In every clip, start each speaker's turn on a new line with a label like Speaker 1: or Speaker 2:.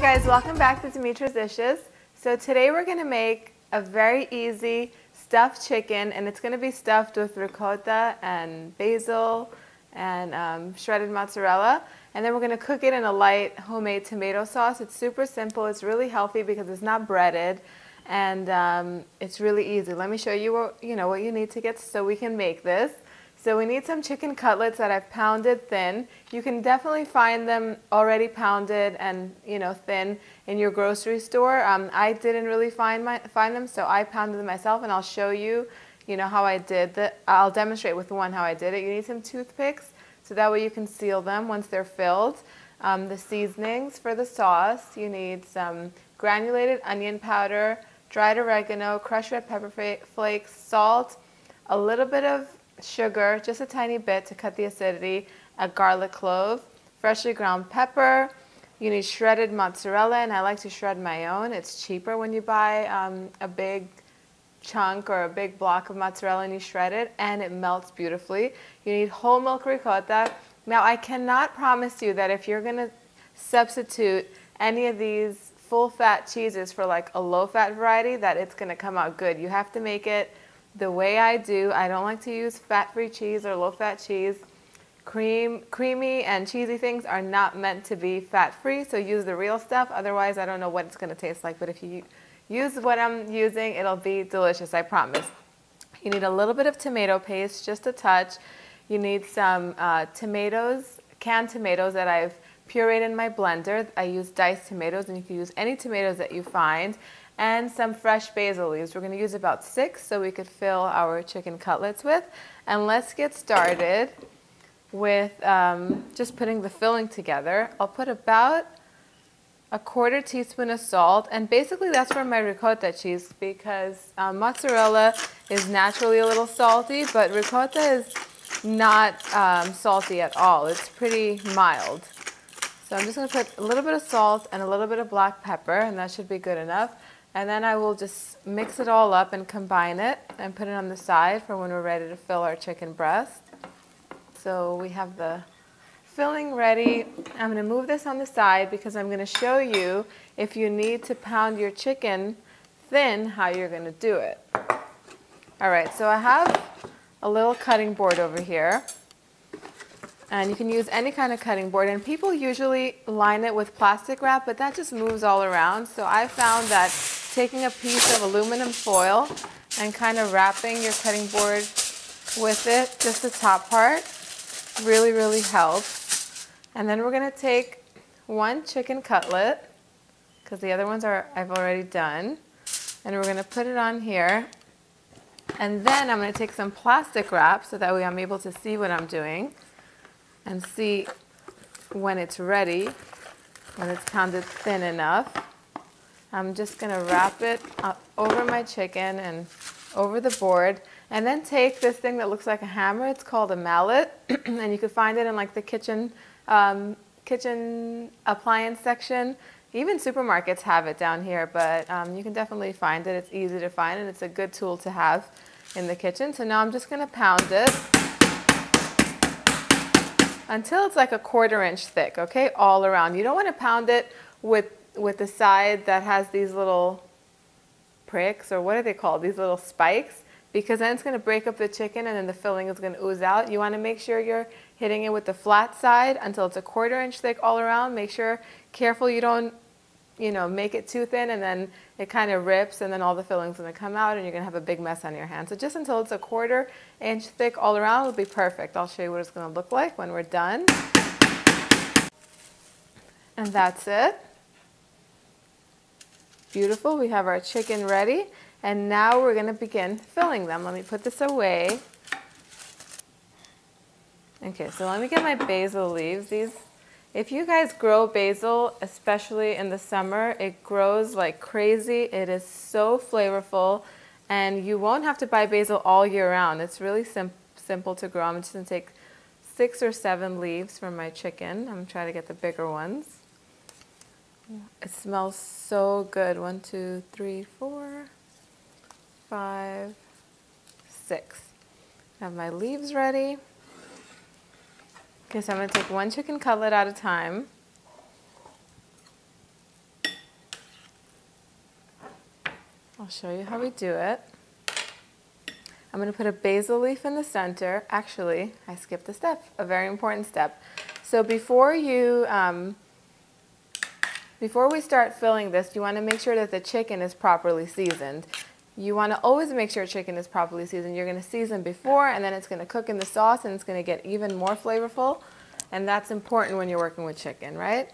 Speaker 1: guys, welcome back to Dimitra's Dishes. So today we're going to make a very easy stuffed chicken, and it's going to be stuffed with ricotta and basil and shredded mozzarella. And then we're going to cook it in a light homemade tomato sauce. It's super simple. It's really healthy because it's not breaded, and it's really easy. Let me show you what you need to get so we can make this. So we need some chicken cutlets that I've pounded thin. You can definitely find them already pounded and thin in your grocery store. I didn't really find them, so I pounded them myself, and I'll show you, how I did that. I'll demonstrate with one how I did it. You need some toothpicks, so that way you can seal them once they're filled. The seasonings for the sauce, you need some granulated onion powder, dried oregano, crushed red pepper flakes, salt, a little bit of sugar, just a tiny bit to cut the acidity, a garlic clove, freshly ground pepper. You need shredded mozzarella, and I like to shred my own. It's cheaper when you buy a big chunk or a big block of mozzarella and you shred it, and it melts beautifully. You need whole milk ricotta. Now, I cannot promise you that if you're going to substitute any of these full-fat cheeses for like a low-fat variety, that it's going to come out good. You have to make it the way I do. I don't like to use fat-free cheese or low-fat cheese. Creamy and cheesy things are not meant to be fat-free, so use the real stuff. Otherwise, I don't know what it's going to taste like, but if you use what I'm using, it'll be delicious, I promise. You need a little bit of tomato paste, just a touch. You need some tomatoes, canned tomatoes that I've pureed in my blender. I use diced tomatoes, and you can use any tomatoes that you find. And some fresh basil leaves. We're going to use about 6 so we could fill our chicken cutlets with. And let's get started with just putting the filling together. I'll put about a 1/4 teaspoon of salt, and basically that's for my ricotta cheese because mozzarella is naturally a little salty, but ricotta is not salty at all. It's pretty mild. So I'm just going to put a little bit of salt and a little bit of black pepper, and that should be good enough. And then I will just mix it all up and combine it and put it on the side for when we're ready to fill our chicken breast. So we have the filling ready. I'm going to move this on the side because I'm going to show you if you need to pound your chicken thin, how you're going to do it. All right, so I have a little cutting board over here. And you can use any kind of cutting board, and people usually line it with plastic wrap, but that just moves all around. So I found that taking a piece of aluminum foil and kind of wrapping your cutting board with it, just the top part, really, really helps. And then we're going to take one chicken cutlet, because the other ones I've already done, and we're going to put it on here. And then I'm going to take some plastic wrap so that way I'm able to see what I'm doing and see when it's ready, when it's pounded thin enough. I'm just going to wrap it over my chicken and over the board, and then take this thing that looks like a hammer. It's called a mallet, and you can find it in like the kitchen appliance section. Even supermarkets have it down here, but you can definitely find it. It's easy to find, and it's a good tool to have in the kitchen. So now I'm just going to pound it until it's like a 1/4 inch thick, okay, all around. You don't want to pound it with the side that has these little pricks, or what are they called, these little spikes, because then it's going to break up the chicken and then the filling is going to ooze out. You want to make sure you're hitting it with the flat side until it's a 1/4 inch thick all around. Make sure, careful you don't make it too thin, and then it kind of rips, and then all the filling's going to come out, and you're going to have a big mess on your hands. So just until it's a 1/4 inch thick all around will be perfect. I'll show you what it's going to look like when we're done. And that's it. Beautiful. We have our chicken ready, and now we're going to begin filling them. Let me put this away. Okay, so let me get my basil leaves. If you guys grow basil, especially in the summer, it grows like crazy. It is so flavorful, and you won't have to buy basil all year round. It's really simple to grow. I'm just going to take 6 or 7 leaves from my chicken. I'm going to try to get the bigger ones. It smells so good. 1, 2, 3, 4, 5, 6. I have my leaves ready. Okay, so I'm going to take one chicken cutlet at a time. I'll show you how we do it. I'm going to put a basil leaf in the center. Actually, I skipped a step, a very important step. So before we start filling this, you want to make sure that the chicken is properly seasoned. You want to always make sure chicken is properly seasoned. You're going to season before, and then it's going to cook in the sauce, and it's going to get even more flavorful. And that's important when you're working with chicken, right?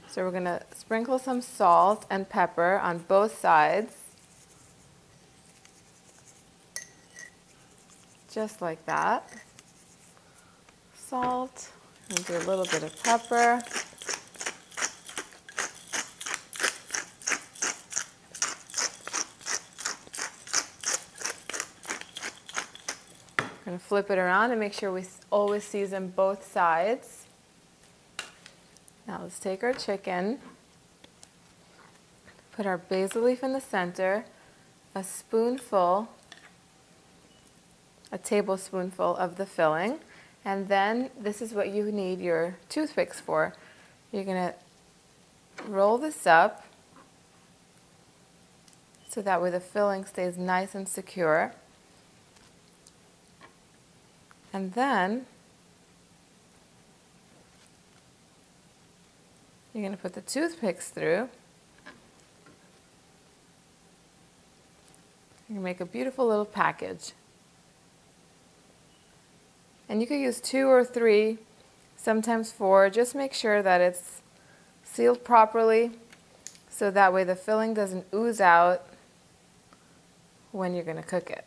Speaker 1: So we're going to sprinkle some salt and pepper on both sides. Just like that. Salt, and do a little bit of pepper. Going to flip it around and make sure we always season both sides. Now let's take our chicken, put our basil leaf in the center, a tablespoonful of the filling, and then this is what you need your toothpicks for. You're going to roll this up so that way the filling stays nice and secure. And then you're going to put the toothpicks through. You can make a beautiful little package. And you could use 2 or 3, sometimes 4. Just make sure that it's sealed properly so that way the filling doesn't ooze out when you're going to cook it.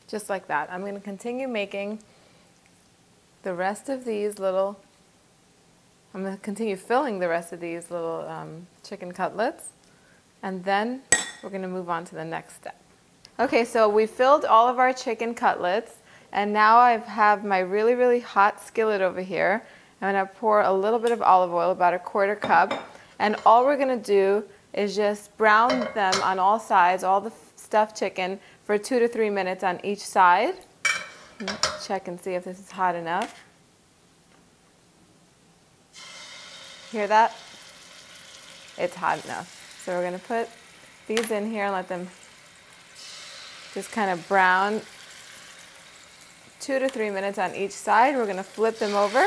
Speaker 1: Just like that. I'm going to continue making the rest of these little, I'm going to continue filling the rest of these little chicken cutlets, and then we're going to move on to the next step. Okay, so we filled all of our chicken cutlets, and now I have my really, really hot skillet over here. I'm going to pour a little bit of olive oil, about a 1/4 cup, and all we're going to do is just brown them on all sides, all the stuffed chicken, for 2 to 3 minutes on each side. Check and see if this is hot enough. Hear that? It's hot enough. So we're going to put these in here and let them just kind of brown 2 to 3 minutes on each side. We're going to flip them over.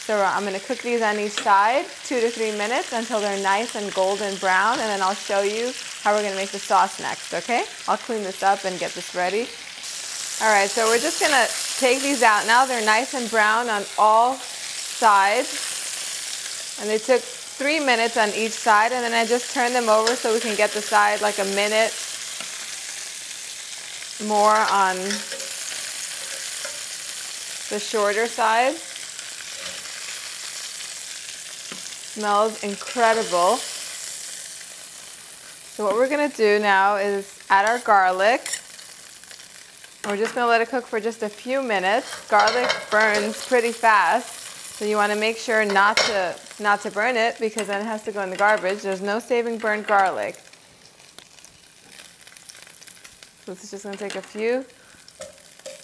Speaker 1: So I'm going to cook these on each side 2 to 3 minutes until they're nice and golden brown, and then I'll show you how we're going to make the sauce next, okay? I'll clean this up and get this ready. All right, so we're just going to take these out now. They're nice and brown on all sides, and they took 3 minutes on each side, and then I just turned them over so we can get the side like a minute more on the shorter side. Smells incredible. So what we're going to do now is add our garlic. We're just going to let it cook for just a few minutes. Garlic burns pretty fast, so you want to make sure not to burn it, because then it has to go in the garbage. There's no saving burnt garlic. So this is just going to take a few,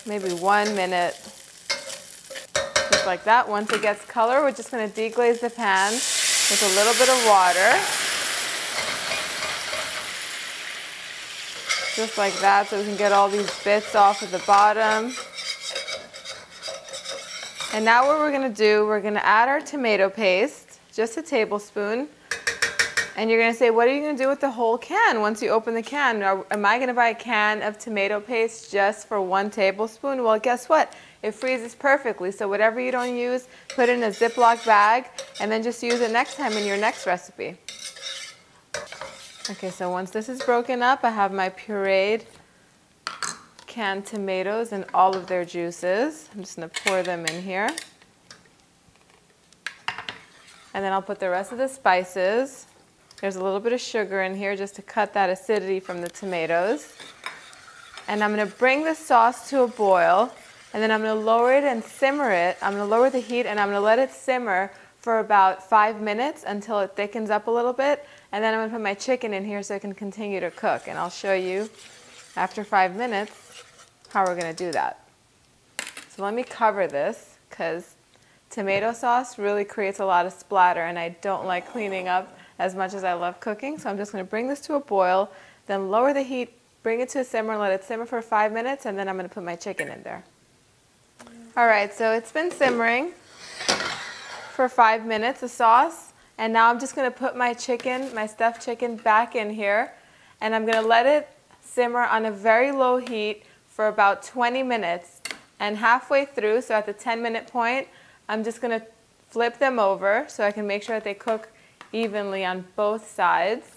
Speaker 1: maybe 1 minute. Just like that. Once it gets color, we're just going to deglaze the pan with a little bit of water. Just like that, so we can get all these bits off of the bottom. And now what we're going to do, we're going to add our tomato paste, just a tablespoon. And you're going to say, what are you going to do with the whole can once you open the can? Am I going to buy a can of tomato paste just for 1 tablespoon? Well, guess what? It freezes perfectly. So whatever you don't use, put it in a Ziploc bag, and then just use it next time in your next recipe. Okay, so once this is broken up, I have my pureed canned tomatoes and all of their juices. I'm just going to pour them in here. And then I'll put the rest of the spices. There's a little bit of sugar in here just to cut that acidity from the tomatoes. And I'm going to bring the sauce to a boil, and then I'm going to lower it and simmer it. I'm going to lower the heat, and I'm going to let it simmer for about 5 minutes until it thickens up a little bit. And then I'm going to put my chicken in here so it can continue to cook. And I'll show you after 5 minutes how we're going to do that. So let me cover this, because tomato sauce really creates a lot of splatter, and I don't like cleaning up as much as I love cooking. So I'm just going to bring this to a boil, then lower the heat, bring it to a simmer, let it simmer for 5 minutes, and then I'm going to put my chicken in there. All right, so it's been simmering for 5 minutes, the sauce, and now I'm just going to put my chicken, my stuffed chicken, back in here, and I'm going to let it simmer on a very low heat for about 20 minutes. And halfway through, so at the 10-minute point, I'm just going to flip them over so I can make sure that they cook evenly on both sides.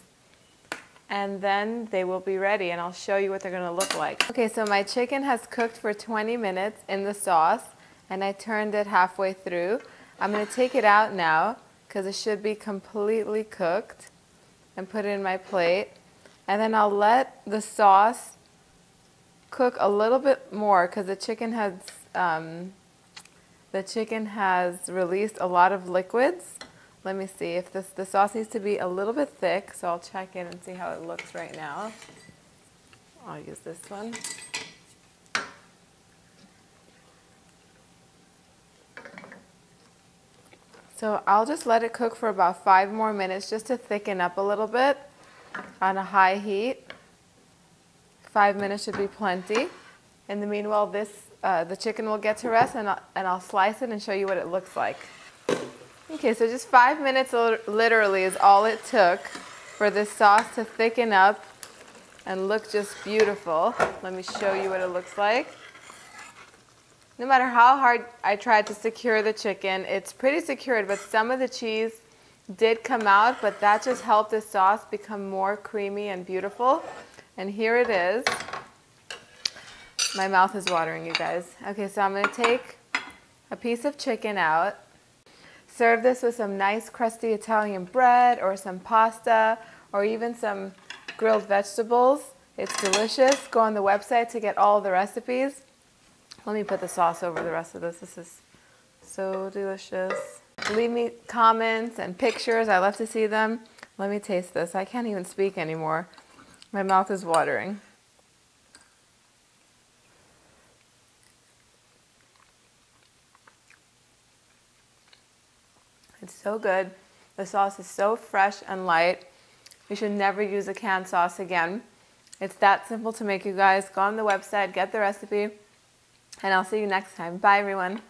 Speaker 1: And then they will be ready, and I'll show you what they're going to look like. Okay, so my chicken has cooked for 20 minutes in the sauce, and I turned it halfway through. I'm going to take it out now because it should be completely cooked, and put it in my plate. And then I'll let the sauce cook a little bit more because the chicken has released a lot of liquids. Let me see if the sauce needs to be a little bit thick, so I'll check in and see how it looks right now. I'll use this one. So I'll just let it cook for about 5 more minutes just to thicken up a little bit on a high heat. 5 minutes should be plenty. In the meanwhile, the chicken will get to rest, and I'll slice it and show you what it looks like. Okay, so just 5 minutes literally is all it took for this sauce to thicken up and look just beautiful. Let me show you what it looks like. No matter how hard I tried to secure the chicken, it's pretty secured, but some of the cheese did come out, but that just helped the sauce become more creamy and beautiful. And here it is. My mouth is watering, you guys. Okay, so I'm going to take a piece of chicken out. Serve this with some nice crusty Italian bread or some pasta or even some grilled vegetables. It's delicious. Go on the website to get all the recipes. Let me put the sauce over the rest of this. This is so delicious. Leave me comments and pictures. I love to see them. Let me taste this. I can't even speak anymore. My mouth is watering. It's so good. The sauce is so fresh and light. You should never use a canned sauce again. It's that simple to make, you guys. Go on the website, get the recipe, and I'll see you next time. Bye, everyone.